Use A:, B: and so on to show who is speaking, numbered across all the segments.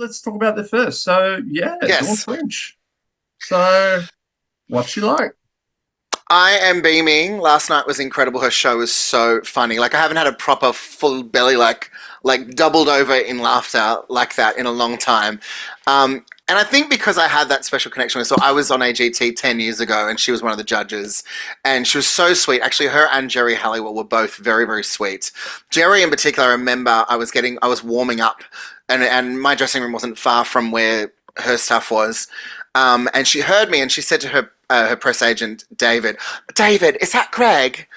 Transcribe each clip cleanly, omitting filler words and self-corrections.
A: let's talk about the first. So yeah, Dawn
B: Yes.
A: French. So what's she like?
B: I am beaming. Last night was incredible. Her show was so funny. Like I haven't had a proper full belly like doubled over in laughter like that in a long time. And I think because I had that special connection with, so I was on AGT 10 years ago and she was one of the judges and she was so sweet. Actually, her and Jerry Halliwell were both very, very sweet. Jerry in particular, I remember I was warming up and my dressing room wasn't far from where her stuff was. And she heard me and she said to her press agent, David, is that Craig?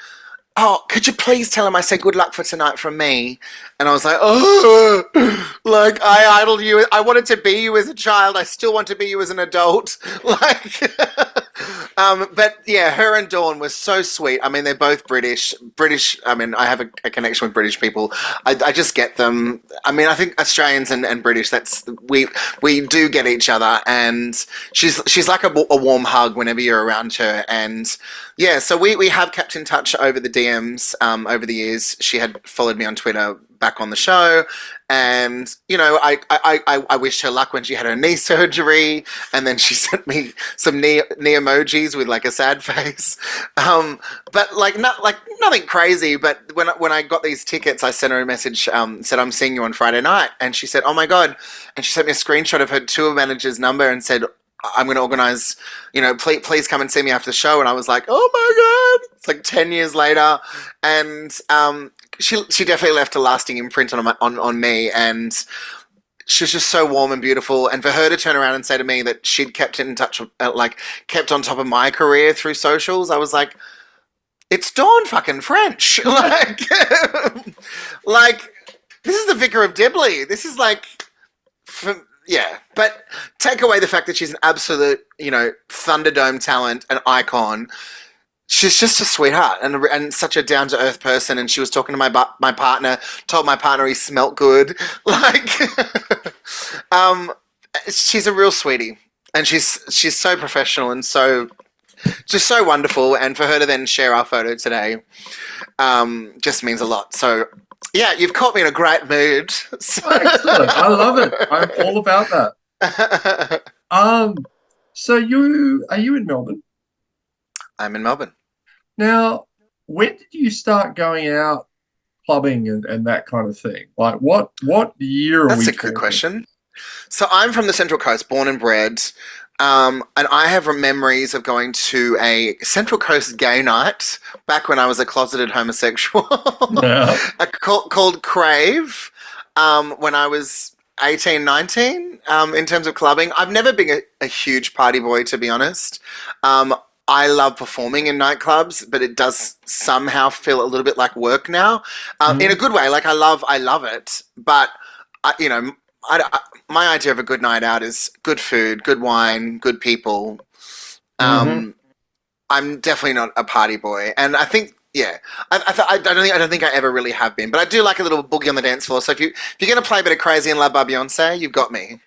B: Oh, could you please tell him I said good luck for tonight from me? And I was like, oh, like I idoled you. I wanted to be you as a child. I still want to be you as an adult. Like, but yeah, her and Dawn was so sweet. I mean, they're both British. I mean, I have a connection with British people. I just get them. I mean, I think Australians and British, we do get each other. And she's like a warm hug whenever you're around her. And yeah, so we have kept in touch over the DMs over the years. She had followed me on Twitter back on the show, and you know, I wished her luck when she had her knee surgery, and then she sent me some knee emojis with like a sad face, but like nothing crazy. But when I got these tickets, I sent her a message, said I'm seeing you on Friday night, and she said, oh my god, and she sent me a screenshot of her tour manager's number and said, I'm going to organize, you know, please come and see me after the show. And I was like, oh my God, it's like 10 years later. And she definitely left a lasting imprint on me. And she was just so warm and beautiful. And for her to turn around and say to me that she'd kept in touch, like kept on top of my career through socials, I was like, it's Dawn fucking French. Like, like, this is the Vicar of Dibley. This is like, yeah, but take away the fact that she's an absolute, you know, Thunderdome talent, an icon. She's just a sweetheart and such a down to earth person. And she was talking to my partner, told my partner he smelt good. Like, um, she's a real sweetie, and she's so professional and so just so wonderful. And for her to then share our photo today, just means a lot. So yeah, you've caught me in a great mood. So
A: Excellent. I love it. I'm all about that. So you are you in Melbourne?
B: I'm in Melbourne.
A: Now, when did you start going out clubbing and that kind of thing? Like what year are
B: That's
A: we
B: a good
A: talking?
B: question. So I'm from the Central Coast, born and bred, and I have memories of going to a Central Coast gay night back when I was a closeted homosexual,
A: Yeah.
B: called Crave, when I was 18, 19. In terms of clubbing, I've never been a huge party boy, to be honest. I love performing in nightclubs, but it does somehow feel a little bit like work now, in a
A: Mhm.
B: good way. Like I love it, but you know, my idea of a good night out is good food, good wine, good people.
A: Mhm.
B: Um, I'm definitely not a party boy, and I think yeah, I don't think I ever really have been, but I do like a little boogie on the dance floor. So if you're gonna play a bit of Crazy and Love by Beyonce, you've got me.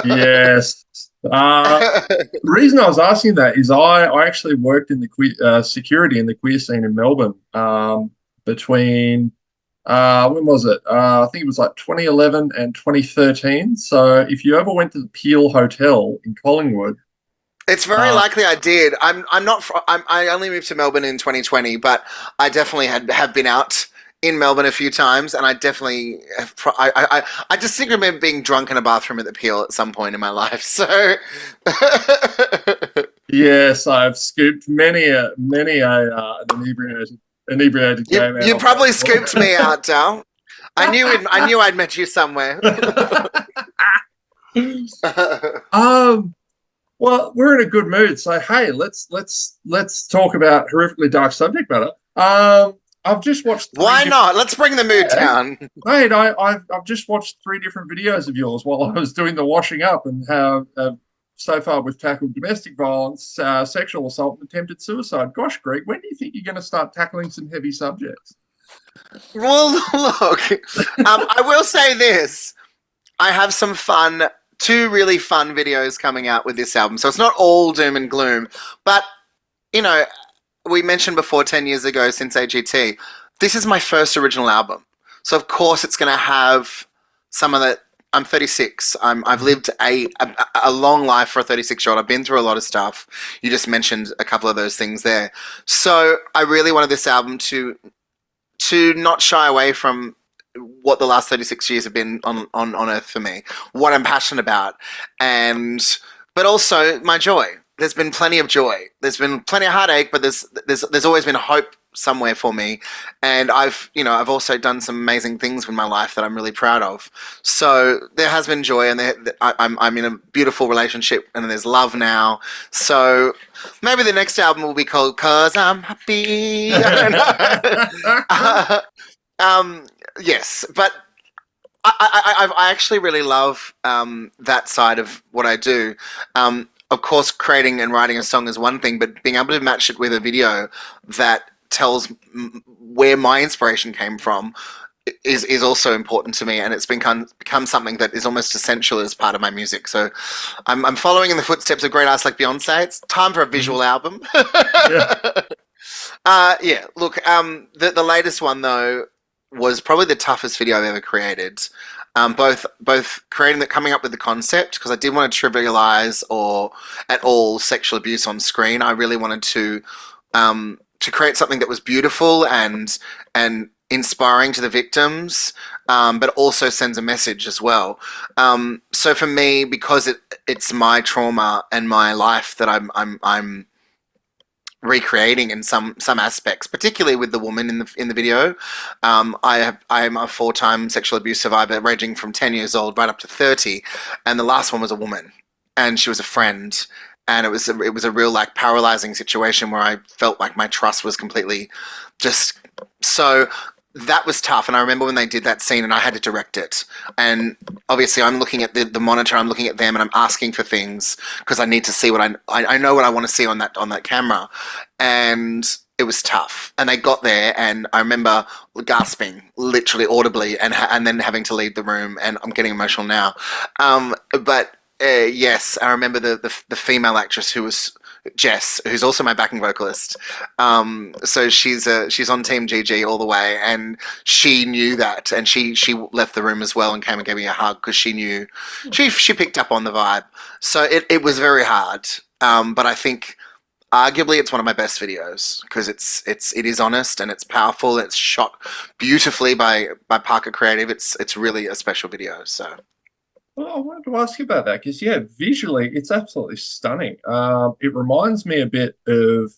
A: Yes. The reason I was asking that is I actually worked in the security in the queer scene in Melbourne between when was it? I think it was like 2011 and 2013. So if you ever went to the Peel Hotel in Collingwood,
B: It's very
A: uh,
B: likely I did. I'm not. I only moved to Melbourne in 2020, but I definitely have been out in Melbourne a few times, and I definitely have. I just think I remember being drunk in a bathroom at the Peel at some point in my life. So
A: yes, I've scooped an inebriated gay man
B: you
A: off that
B: probably
A: floor.
B: scooped me out, Dal. I knew I'd met you somewhere.
A: um, well, we're in a good mood, so hey, let's talk about horrifically dark subject matter. I've just watched three
B: Why
A: different.
B: not? Let's bring the mood
A: Yeah,
B: down.
A: mate, I've just watched three different videos of yours while I was doing the washing up, and how so far we've tackled domestic violence, sexual assault, and attempted suicide. Gosh, Greg, when do you think you're going to start tackling some heavy subjects?
B: Well, look, I will say this. I have two really fun videos coming out with this album. So it's not all doom and gloom, but you know, we mentioned before 10 years ago since AGT, this is my first original album. So of course it's going to have some of the I'm 36. I've lived a long life for a 36-year-old. I've been through a lot of stuff. You just mentioned a couple of those things there. So I really wanted this album to not shy away from what the last 36 years have been on Earth for me, what I'm passionate about, and but also my joy. There's been plenty of joy. There's been plenty of heartache, but there's always been hope somewhere for me. And I've also done some amazing things with my life that I'm really proud of. So there has been joy, and I'm in a beautiful relationship, and there's love now. So maybe the next album will be called "Cause I'm Happy." I don't know. Um, yes, but I actually really love that side of what I do. Of course, creating and writing a song is one thing, but being able to match it with a video that tells where my inspiration came from is also important to me, and it's become something that is almost essential as part of my music. So I'm following in the footsteps of great artists like Beyonce. It's time for a visual album.
A: Yeah.
B: Yeah, look, the latest one though was probably the toughest video I've ever created. Both creating coming up with the concept, because I didn't want to trivialize or at all sexual abuse on screen. I really wanted to create something that was beautiful and inspiring to the victims, but also sends a message as well. So for me, because it's my trauma and my life that I'm recreating in some aspects, particularly with the woman in the video. I am a 4-time sexual abuse survivor, ranging from 10 years old right up to 30, and the last one was a woman, and she was a friend, and it was a real like paralyzing situation where I felt like my trust was completely just so. That was tough, and I remember when they did that scene and I had to direct it, and obviously I'm looking at the monitor, I'm looking at them, and I'm asking for things because I need to see what I know what I want to see on that camera, and it was tough. And they got there, and I remember gasping literally audibly, and then having to leave the room, and I'm getting emotional now. But yes, I remember the female actress who was Jess, who's also my backing vocalist. So she's on Team GG all the way, and she knew that, and she left the room as well and came and gave me a hug because she knew she picked up on the vibe. So it was very hard, but I think arguably it's one of my best videos because it is honest and it's powerful. It's shot beautifully by Parker Creative. It's really a special video. So.
A: Well, I wanted to ask you about that because, yeah, visually it's absolutely stunning. It reminds me a bit of,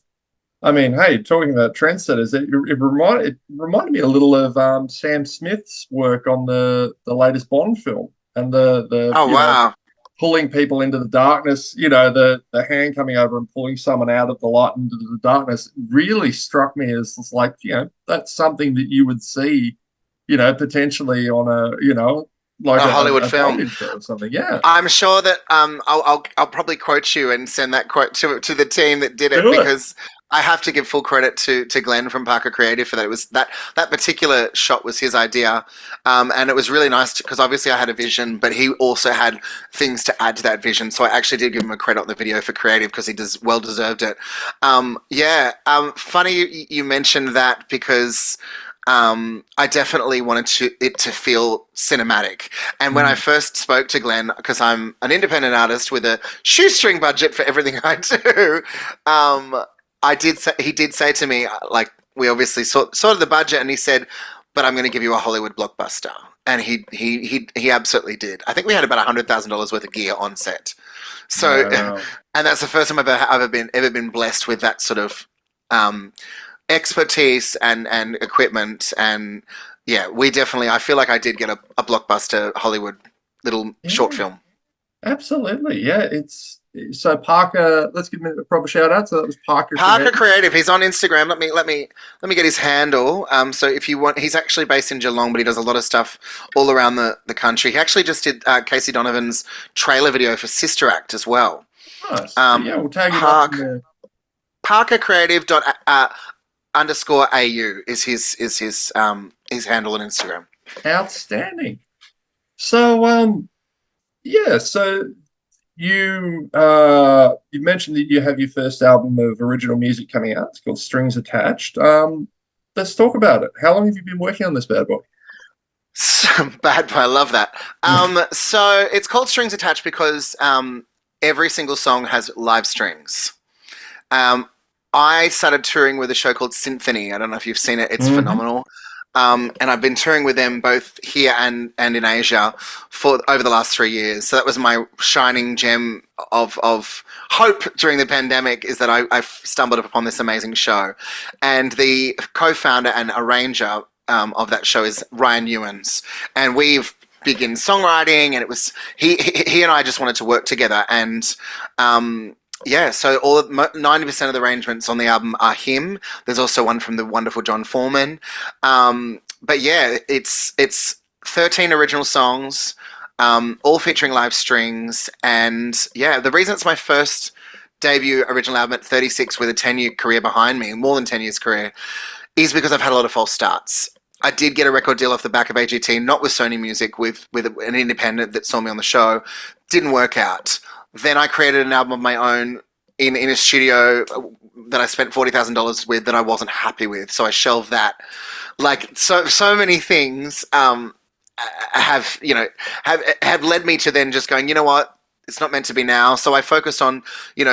A: I mean, hey, talking about trendsetters, it reminded me a little of Sam Smith's work on the latest Bond film and the
B: Oh wow.
A: pulling people into the darkness. The hand coming over and pulling someone out of the light into the darkness really struck me as like that's something that you would see, potentially on like
B: A Hollywood
A: a
B: film.
A: Bollywood show or something. Yeah,
B: I'm sure that I'll probably quote you and send that quote to the team that did it
A: do it.
B: because I have to give full credit to Glenn from Parker Creative for that. It was that particular shot was his idea, and it was really nice because obviously I had a vision, but he also had things to add to that vision. So I actually did give him a credit on the video for creative because he well deserved it. Yeah, funny you mentioned that because. I definitely wanted it to feel cinematic. And when I
A: Mm.
B: first spoke to Glenn, because I'm an independent artist with a shoestring budget for everything I do, he did say to me, like, we obviously sorted the budget, and he said, but I'm going to give you a Hollywood blockbuster. And he absolutely did. I think we had about $100,000 worth of gear on set. So,
A: Wow.
B: and that's the first time I've ever been blessed with that sort of um, expertise and equipment. And yeah, I feel like I did get a blockbuster Hollywood little short
A: Yeah,
B: film.
A: absolutely. Yeah, it's so Parker. Let's give him a proper shout out. So that was Parker
B: Parker
A: Creative.
B: Creative. He's on Instagram. Let me get his handle. So if you want, he's actually based in Geelong, but he does a lot of stuff all around the country. He actually just did Casey Donovan's trailer video for Sister Act as well.
A: Nice.
B: Um,
A: Yeah, we'll tag him up in
B: Park
A: there.
B: Parker Creative dot underscore au is his handle on Instagram.
A: Outstanding. So yeah, so you mentioned that you have your first album of original music coming out. It's called Strings Attached. Let's talk about it. How long have you been working on this bad boy?
B: So, bad, but I love that. So it's called Strings Attached because every single song has live strings. Um, I started touring with a show called Symphony. I don't know if you've seen it. It's
A: Hmm.
B: phenomenal. And I've been touring with them both here and in Asia for over the last 3 years. So that was my shining gem of hope during the pandemic, is that I stumbled upon this amazing show. And the co-founder and arranger of that show is Ryan Ewens. And we've begun songwriting, and it was he and I just wanted to work together. And yeah, so 90% of the arrangements on the album are him. There's also one from the wonderful John Foreman. But yeah, it's 13 original songs, all featuring live strings. And yeah, the reason it's my first debut original album at 36 with a 10-year career behind me, more than 10 years career, is because I've had a lot of false starts. I did get a record deal off the back of AGT, not with Sony Music, with an independent that saw me on the show. Didn't work out. Then I created an album of my own in a studio that I spent $40,000 with that I wasn't happy with, so I shelved that. Like so many things have have led me to then just going, you know what, it's not meant to be now. So I focused on,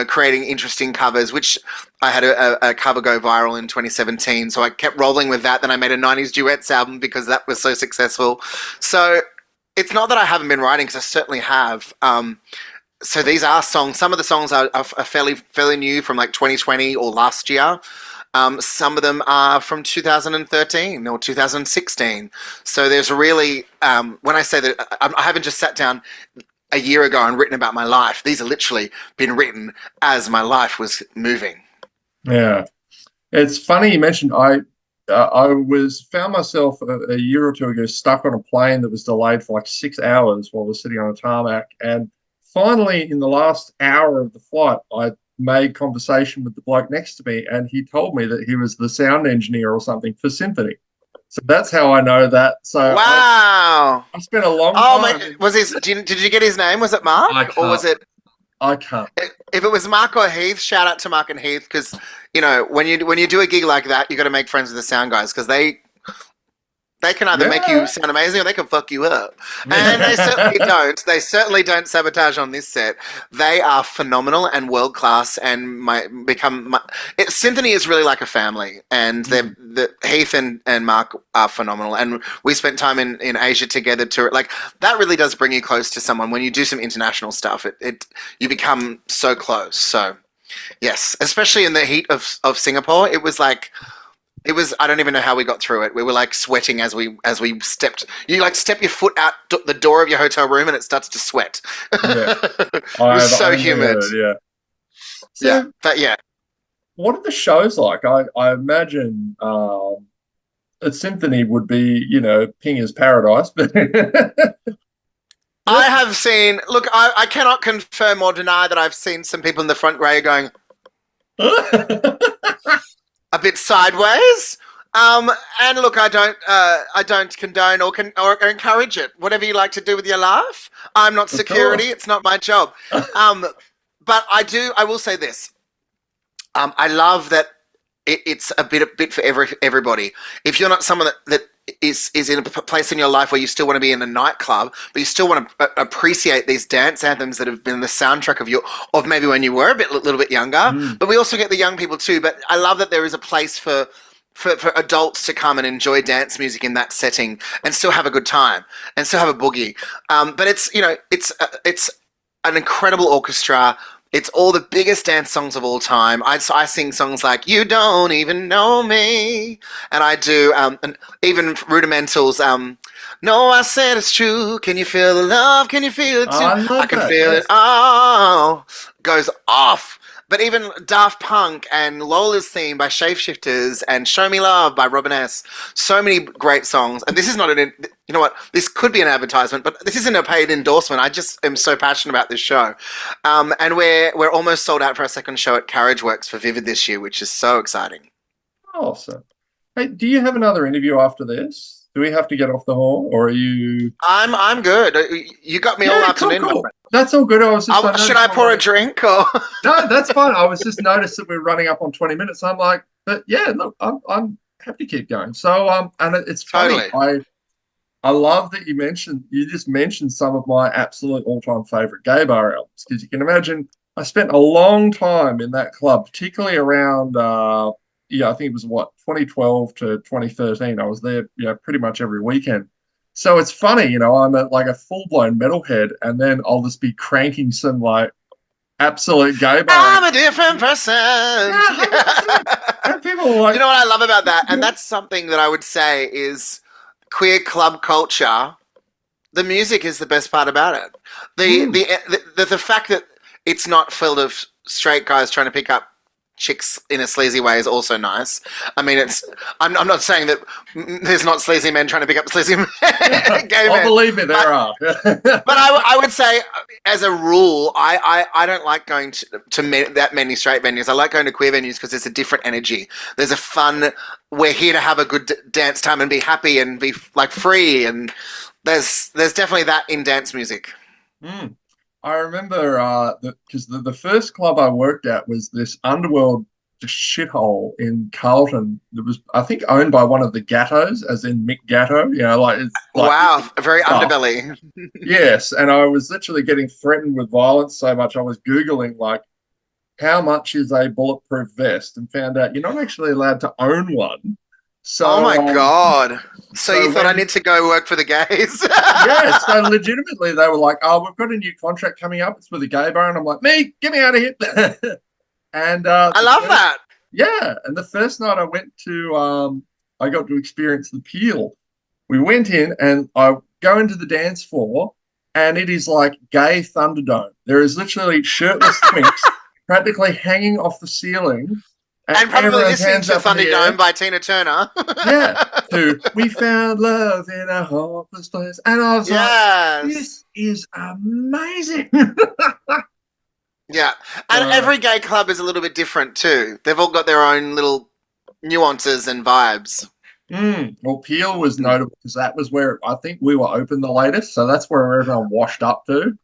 B: creating interesting covers, which I had a cover go viral in 2017. So I kept rolling with that. Then I made a 90s duets album because that was so successful. So it's not that I haven't been writing, because I certainly have. So these are songs. Some of the songs are fairly new, from like 2020 or last year. Some of them are from 2013 or 2016. So there's really, when I say that, I haven't just sat down a year ago and written about my life. These are literally been written as my life was moving.
A: Yeah, it's funny you mentioned I was found myself a year or two ago stuck on a plane that was delayed for like 6 hours while I was sitting on a tarmac, and finally in the last hour of the flight, I made conversation with the bloke next to me, and he told me that he was the sound engineer or something for Symphony. So that's how I know that. So
B: Wow.
A: I spent a long
B: Oh my!
A: time in,
B: Was his? Did you get his name? Was it
A: I
B: Mark, or was
A: can't
B: it?
A: I can't.
B: If it was Mark or Heath, shout out to Mark and Heath, because when you do a gig like that, you got to make friends with the sound guys, because they can either make you
A: Yeah.
B: sound amazing or they can fuck you up. And they certainly
A: Yeah.
B: don't. They certainly don't sabotage on this set. They are phenomenal and world class, and Symphony is really like a family. And
A: Mm.
B: Heath and Mark are phenomenal. And we spent time in Asia together to, like, that really does bring you close to someone. When you do some international stuff, it you become so close. So yes, especially in the heat of Singapore, it was like, I don't even know how we got through it. We were like sweating as we stepped. You like step your foot out the door of your hotel room and it starts to sweat.
A: Yeah.
B: It was
A: I've
B: so
A: only
B: humid.
A: heard, yeah.
B: Yeah,
A: So
B: but yeah,
A: what are the shows like? I imagine a symphony would be, Pinger's Paradise, but
B: I
A: yeah.
B: have seen. Look, I cannot confirm or deny that I've seen some people in the front row going a bit sideways. Um, and look, I don't condone or encourage it. Whatever you like to do with your life, I'm not
A: Of
B: security.
A: course.
B: It's not my job. Um, but I do. I will say this. I love that it's a bit for everybody. If you're not someone that is in a place in your life where you still want to be in a nightclub, but you still want to appreciate these dance anthems that have been the soundtrack of maybe when you were little bit younger.
A: Mm.
B: But we also get the young people too. But I love that there is a place for adults to come and enjoy dance music in that setting and still have a good time and still have a boogie. But it's an incredible orchestra. It's all the biggest dance songs of all time. I sing songs like "You Don't Even Know Me," and I do and even rudimentals. No, I said it's true. Can you feel the love? Can you feel it
A: Oh,
B: too?
A: I
B: I
A: love
B: can
A: that.
B: feel it.
A: Yes.
B: Oh, goes off. But even Daft Punk and Lola's Theme by Shapeshifters and Show Me Love by Robin S. So many great songs. And this is not you know what? This could be an advertisement, but this isn't a paid endorsement. I just am so passionate about this show. And we're almost sold out for our second show at CARRIAGEWORKS for Vivid this year, which is so exciting.
A: Awesome. Hey, do you have another interview after this? Do we have to get off the horn, or are you?
B: I'm good. You got me all
A: Yeah, cool,
B: afternoon, my
A: cool.
B: friend.
A: That's all good. I
B: Should
A: noticed
B: I
A: we're
B: pour a
A: running.
B: drink or?
A: No, that's fine. I was just noticed that we're running up on 20 minutes. I'm like, but yeah, look, I'm happy to keep going. So, and it's funny.
B: Totally.
A: I love that you just mentioned some of my absolute all-time favorite gay bar albums because you can imagine I spent a long time in that club, particularly around yeah, I think it was what 2012 to 2013. I was there, pretty much every weekend. So it's funny, I'm like a full-blown metalhead, and then I'll just be cranking some like absolute gay bar
B: I'm a
A: anthem.
B: different person.
A: Yeah, 100%. And people are
B: You
A: like,
B: know what I love about that? And that's something that I would say is queer club culture. The music is the best part about it.
A: mm,
B: The fact that it's not filled of straight guys trying to pick up chicks in a sleazy way is also nice. I mean, I'm not saying that there's not sleazy men trying to pick up sleazy gay
A: oh,
B: men,
A: believe me,
B: but
A: there are.
B: I would say, as a rule, I don't like going to that many straight venues. I like going to queer venues because there's a different energy. There's a fun. We're here to have a good dance time and be happy and be like free. And there's definitely that in dance music.
A: Mm. I remember because the first club I worked at was this underworld just shithole in Carlton. That was, I think, owned by one of the Gattos, as in Mick Gatto. Like it's like
B: Wow, very
A: stuff.
B: underbelly.
A: Yes, and I was literally getting threatened with violence so much I was Googling like how much is a bulletproof vest and found out you're not actually allowed to own one.
B: Oh my
A: So
B: god! So
A: so
B: you thought I
A: when
B: need to go work for the gays?
A: yeah, so legitimately they were like, "Oh, we've got a new contract coming up. It's with a gay bar," and I'm like, "Me, get me out of here!" And
B: I
A: the
B: love
A: first,
B: that.
A: yeah, and the first night I went to, I got to experience the Peel. We went in, and I go into the dance floor, and it is like gay Thunderdome. There is literally shirtless twinks practically hanging off the ceiling, and
B: And probably
A: everyone's
B: listening
A: hands
B: to
A: up in the
B: Thunderdome
A: air.
B: by Tina Turner.
A: Yeah, to we found love in a hopeless place. And I was like,
B: Yes.
A: this is amazing.
B: Yeah. And
A: uh,
B: every gay club is a little bit different too. They've all got their own little nuances and vibes.
A: well, Peel was notable because that was where I think we were open the latest. So that's where everyone washed up to.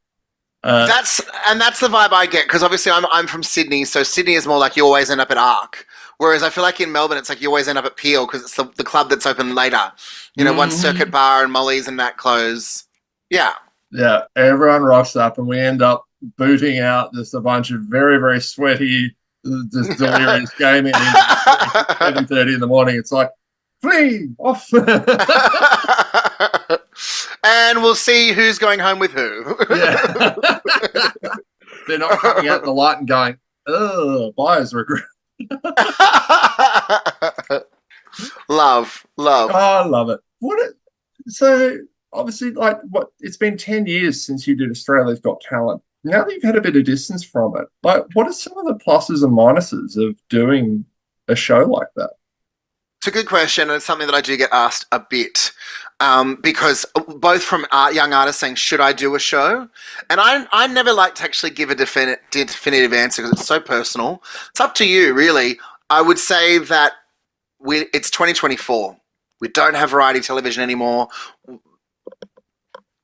A: Uh,
B: That's the vibe I get because obviously I'm from Sydney, so Sydney is more like you always end up at Arc. Whereas I feel like in Melbourne it's like you always end up at Peel because it's the club that's open later. You know, once Circuit
A: mhm.
B: Bar and Molly's and that close. Yeah.
A: Yeah, everyone rocks up and we end up booting out just a bunch of very, very sweaty, just delirious gay men into the streets at 7:30 in the morning. It's like, flee off.
B: And we'll see who's going home with who.
A: Yeah. They're not coming out the light and going, oh, buyer's regret.
B: Love,
A: Oh,
B: love.
A: I love it. So obviously, like what it's been 10 years since you did Australia's Got Talent. Now that you've had a bit of distance from it, like what are some of the pluses and minuses of doing a show like that?
B: It's a good question, and it's something that I do get asked a bit. Because both from young artists saying, should I do a show? And I never like to actually give a definitive answer because it's so personal. It's up to you, really. I would say that it's 2024. We don't have variety television anymore.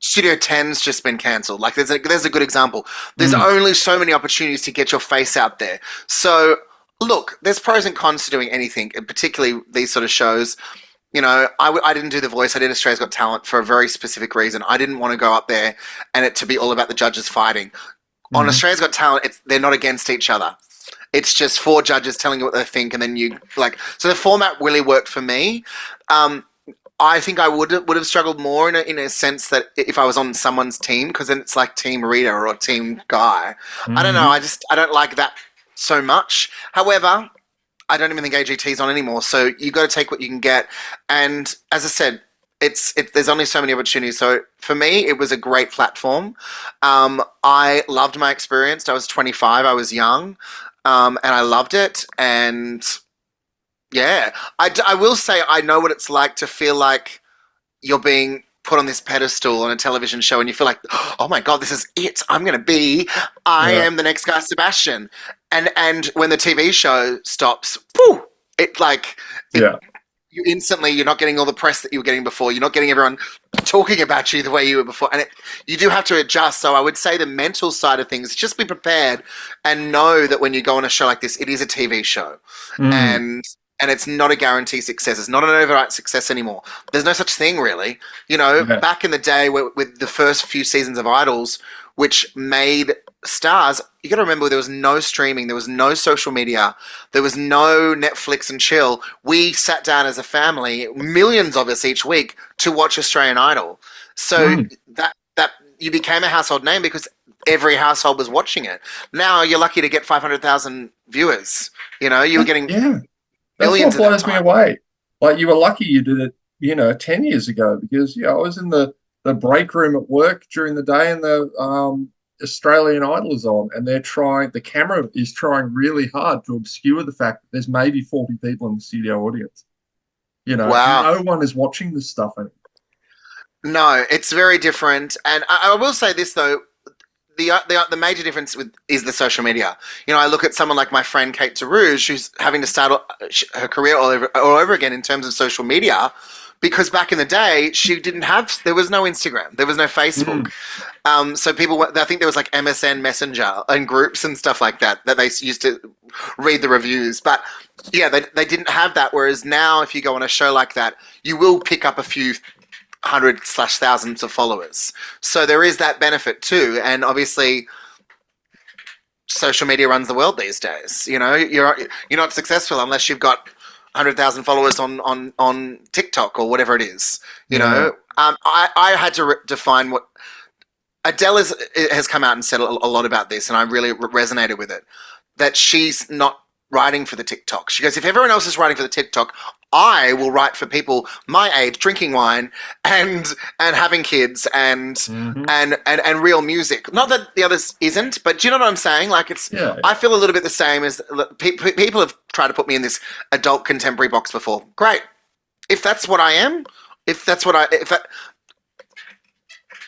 B: Studio 10's just been cancelled. Like there's a good example. There's
A: Mm,
B: only so many opportunities to get your face out there. So look, there's pros and cons to doing anything, and particularly these sort of shows. You know, I didn't do The Voice. I did Australia's Got Talent for a very specific reason. I didn't want to go up there and it to be all about the judges fighting. On
A: mm,
B: Australia's Got Talent, they're not against each other. It's just four judges telling you what they think, and then you like. So the format really worked for me. Um, I think I would have struggled more in a sense that if I was on someone's team, because then it's like team Rita or team Guy. I don't know.
A: mm.
B: I don't like that so much. However, I don't even think AGT's on anymore. So you got to take what you can get. And as I said, there's only so many opportunities. So for me, it was a great platform. I loved my experience. I was 25. I was young, and I loved it. And yeah, I will say I know what it's like to feel like you're being put on this pedestal on a television show and you feel like, oh my god, this is it. I
A: Yeah,
B: am the next guy Sebastian. And when the TV show stops, poof, it like it
A: yeah.
B: you're not getting all the press that you were getting before. You're not getting everyone talking about you the way you were before. And you do have to adjust. So I would say the mental side of things, just be prepared and know that when you go on a show like this, it is a TV show.
A: Mm,
B: And and it's not a guaranteed success. It's not an overnight success anymore. There's no such thing, really. You know,
A: Yeah.
B: back in the day with the first few seasons of Idols, which made stars, you got to remember there was no streaming, there was no social media, there was no Netflix and chill. We sat down as a family, millions of us each week, to watch Australian Idol. So
A: Mm.
B: that you became a household name because every household was watching it. Now you're lucky to get 500,000 viewers. You know, you were getting
A: Yeah. That's
B: millions
A: what
B: at that
A: blows me
B: time.
A: away. Like you were lucky you did it, 10 years ago because I was in the break room at work during the day and the Australian Idol is on and the camera is trying really hard to obscure the fact that there's maybe 40 people in the studio audience.
B: Wow.
A: No one is watching this stuff anymore.
B: No, it's very different. And I will say this though, the major difference is the social media. You know, I look at someone like my friend Kate DeRouge, who's having to start her career all over again in terms of social media, because back in the day there was no Instagram, there was no Facebook.
A: Mm.
B: So I think there was like MSN Messenger and groups and stuff like that they used to read the reviews. But yeah, they didn't have that. Whereas now, if you go on a show like that, you will pick up a few hundred/thousands of followers. So there is that benefit too. And obviously, social media runs the world these days. You know, you're not successful unless you've got 100,000 followers on TikTok or whatever it is. You
A: Yeah.
B: know, I had to define what Adele has come out and said a lot about this, and I really resonated with it. That she's not writing for the TikTok. She goes, if everyone else is writing for the TikTok, I will write for people my age, drinking wine and having kids
A: Hmm.
B: and real music. Not that the others isn't, but do you know what I'm saying? Like
A: Yeah.
B: I feel a little bit the same as people have tried to put me in this adult contemporary box before. Great, if that's what I am, if that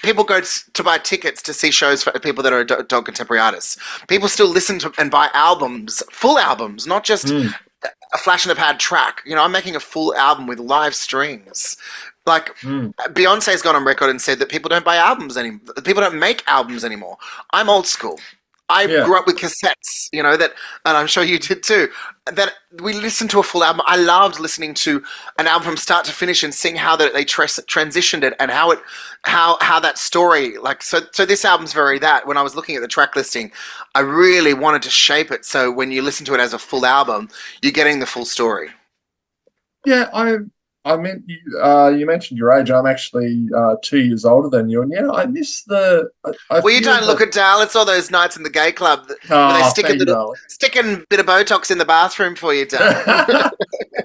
B: people go to buy tickets to see shows for people that are adult contemporary artists. People still listen to and buy albums, full albums, not just
A: Mm.
B: a flash in the pad track. You know, I'm making a full album with live strings. Like
A: Mm.
B: Beyonce's gone on record and said that people don't buy albums anymore. People don't make albums anymore. I'm old school. I
A: Yeah.
B: grew up with cassettes, and I'm sure you did too. That we listened to a full album. I loved listening to an album from start to finish and seeing how they transitioned it and how that story so this album's very that. When I was looking at the track listing, I really wanted to shape it so when you listen to it as a full album, you're getting the full story.
A: Yeah, I meant you mentioned your age. I'm actually 2 years older than you, and yeah, I miss I
B: Well, you
A: feel
B: don't look
A: that.
B: at Dale. It's all those nights in the gay club where they
A: Oh, thank you, darling.
B: stick a bit of Botox in the bathroom for you, Dale.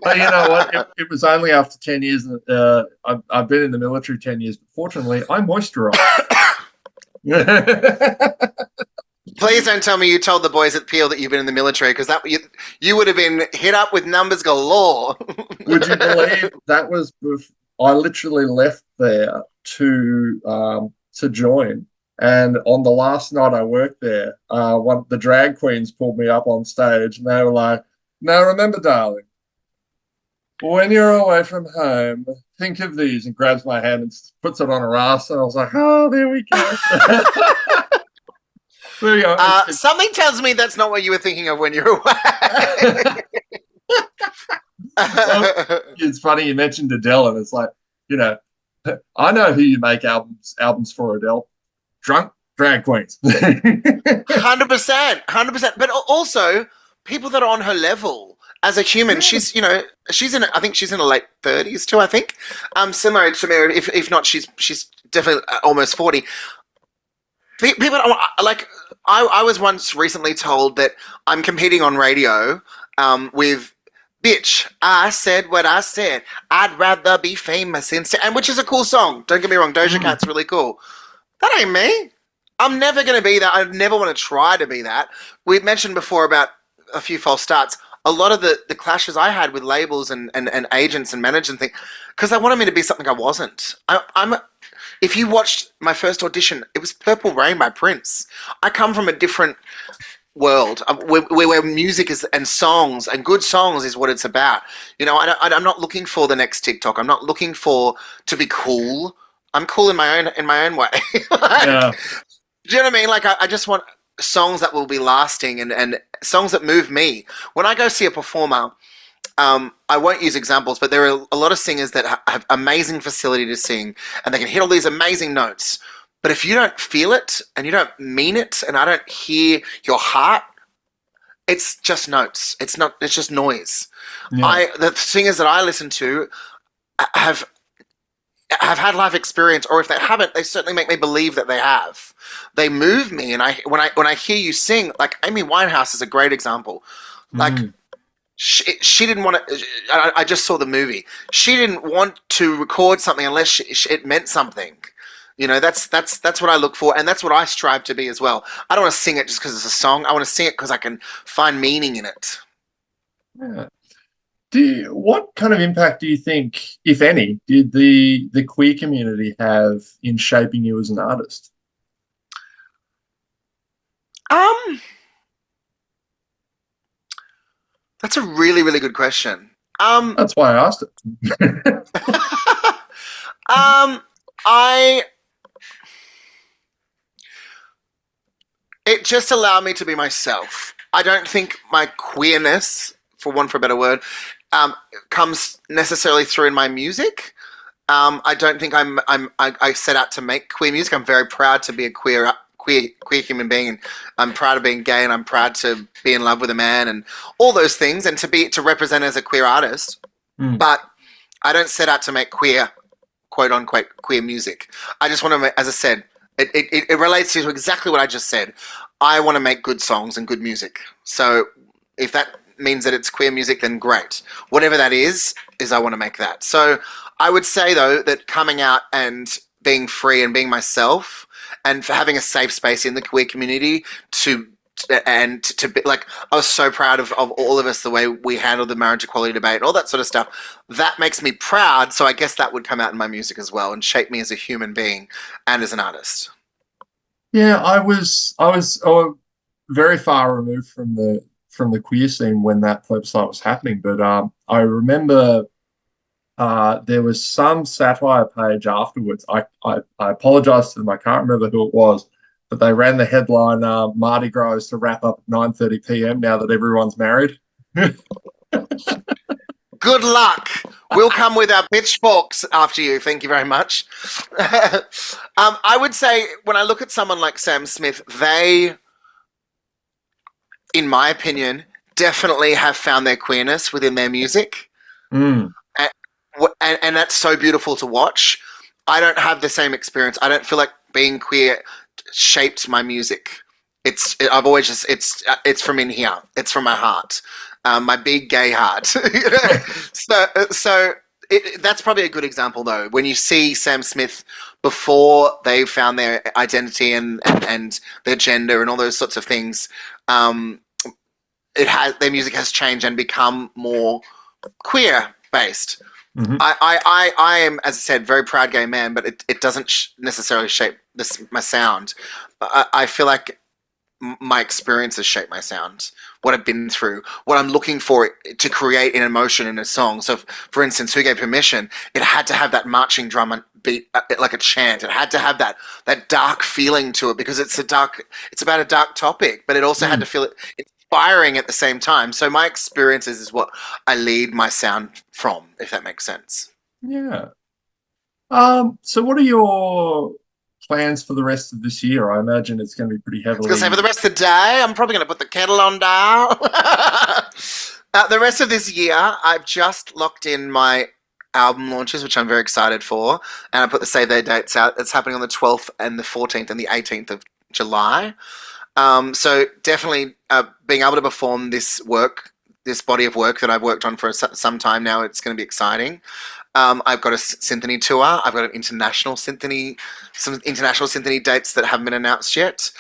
A: But you know what? It was only after 10 years. I've been in the military 10 years, but fortunately, I moisturize.
B: Please don't tell me you told the boys at Peel that you've been in the military, because you would have been hit up with numbers galore.
A: Would you believe that was I literally left there to join, and on the last night I worked there, one the drag queens pulled me up on stage, and they were like, "Now remember, darling, when you're away from home, think of these," and grabs my hand and puts it on her ass, and I was like, "Oh, there we go." There you go.
B: Something tells me that's not what you were thinking of when you were away.
A: Well, it's funny you mentioned Adele, and it's like, you know, I know who you make albums for, Adele. Drunk drag queens.
B: 100%, 100%. But also people that are on her level as a human.
A: Yeah.
B: I think she's in her late 30s too. I think, similar to me. If not, she's definitely almost 40. People like. I was once recently told that I'm competing on radio with Bitch. I said what I said. I'd rather be famous instead. And which is a cool song. Don't get me wrong. Doja Cat's really cool. That ain't me. I'm never going to be that. I never want to try to be that. We mentioned before about a few false starts. A lot of the clashes I had with labels and agents and managers and things, because they wanted me to be something I wasn't. If you watched my first audition, it was Purple Rain by Prince. I come from a different world where music is and songs and good songs is what it's about. You know, I'm not looking for the next TikTok. I'm not looking to be cool. I'm cool in my own way.
A: Yeah.
B: Do you know what I mean? Like I just want songs that will be lasting and songs that move me. When I go see a performer, I won't use examples, but there are a lot of singers that have amazing facility to sing, and they can hit all these amazing notes. But if you don't feel it and you don't mean it, and I don't hear your heart, it's just notes. It's not. It's just noise.
A: Yeah.
B: The singers that I listen to have had life experience, or if they haven't, they certainly make me believe that they have. They move me, and when I hear you sing, like Amy Winehouse is a great example. Like
A: Mm.
B: she didn't want to. I just saw the movie. She didn't want to record something unless it meant something. You know, that's what I look for, and that's what I strive to be as well. I don't want to sing it just because it's a song. I want to sing it because I can find meaning in it.
A: Yeah. What kind of impact do you think, if any, did the queer community have in shaping you as an artist?
B: Um, that's a really really good question. Um,
A: That's why I asked it.
B: I it just allowed me to be myself. I don't think my queerness, for want for a better word, comes necessarily through in my music. I don't think I set out to make queer music. I'm very proud to be a queer human being, and I'm proud of being gay, and I'm proud to be in love with a man, and all those things, and to represent as a queer artist.
A: Mm.
B: But I don't set out to make queer, quote unquote, queer music. I just want to, as I said, it relates to exactly what I just said. I want to make good songs and good music. So if that means that it's queer music, then great. Whatever that is I want to make that. So I would say though that coming out and being free and being myself, and for having a safe space in the queer community to be like, I was so proud of all of us, the way we handled the marriage equality debate and all that sort of stuff. That makes me proud. So I guess that would come out in my music as well and shape me as a human being and as an artist.
A: Yeah, I was very far removed from the queer scene when that plebiscite was happening, but I remember there was some satire page afterwards. I apologize to them. I can't remember who it was, but they ran the headline, Mardi Gras is to wrap up at 9:30 p.m. now that everyone's married.
B: Good luck. We'll come with our pitchforks after you. Thank you very much. I would say when I look at someone like Sam Smith, they, in my opinion, definitely have found their queerness within their music.
A: Mm.
B: And, and that's so beautiful to watch. I don't have the same experience. I don't feel like being queer shaped my music. I've always just, it's from in here. It's from my heart. My big gay heart. You know? That's probably a good example though. When you see Sam Smith before they found their identity and their gender and all those sorts of things, their music has changed and become more queer based.
A: Hmm.
B: I am, as I said, very proud gay man, but it doesn't necessarily shape my sound. I feel like my experiences shape my sound, what I've been through, what I'm looking for to create an emotion in a song. So, for instance, Who Gave Permission? It had to have that marching drum and beat, like a chant. It had to have that dark feeling to it because it's about a dark topic, but it also had
A: Mm.
B: to feel inspiring at the same time. So my experiences is what I lead my sound from, if that makes sense.
A: Yeah. So what are your plans for the rest of this year? I imagine it's going to be pretty
B: I was going to say, for
A: heavily.
B: the rest of the day, I'm probably going to put the kettle on down. The rest of this year, I've just locked in my album launches, which I'm very excited for. And I put the save their dates out. It's happening on the 12th and the 14th and the 18th of July. So definitely being able to perform this body of work that I've worked on for some time now, it's going to be exciting. I've got a symphony tour. I've got some international symphony dates that haven't been announced yet.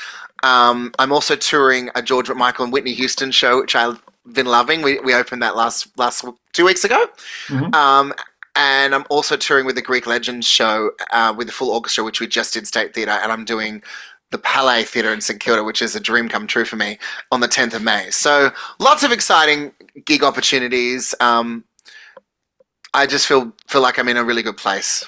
B: I'm also touring a George Michael and Whitney Houston show, which I've been loving. We opened that last 2 weeks ago.
A: Mhm.
B: And I'm also touring with the Greek Legends show with the full orchestra, which we just did State Theatre, and I'm doing the Palais Theatre in St Kilda, which is a dream come true for me, on the 10th of May. So lots of exciting gig opportunities. I just feel like I'm in a really good place.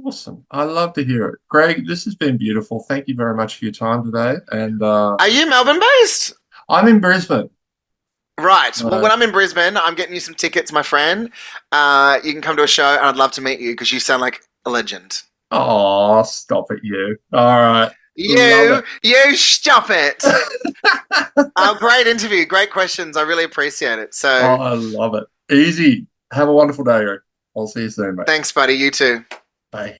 A: Awesome. I love to hear it. Greg, this has been beautiful. Thank you very much for your time today. And
B: Are you Melbourne based?
A: I'm in Brisbane.
B: Right. Well,
A: Uh,
B: when I'm in Brisbane, I'm getting you some tickets, my friend. You can come to a show, and I'd love to meet you because you sound like a legend.
A: oh, stop it, you. All right. Love
B: You stop it.
A: it.
B: Great interview, great questions. I really appreciate it.
A: Oh,
B: So,
A: I love it. Easy. Have a wonderful day, Eric. I'll see you soon, mate.
B: thanks, buddy. You too.
A: Bye.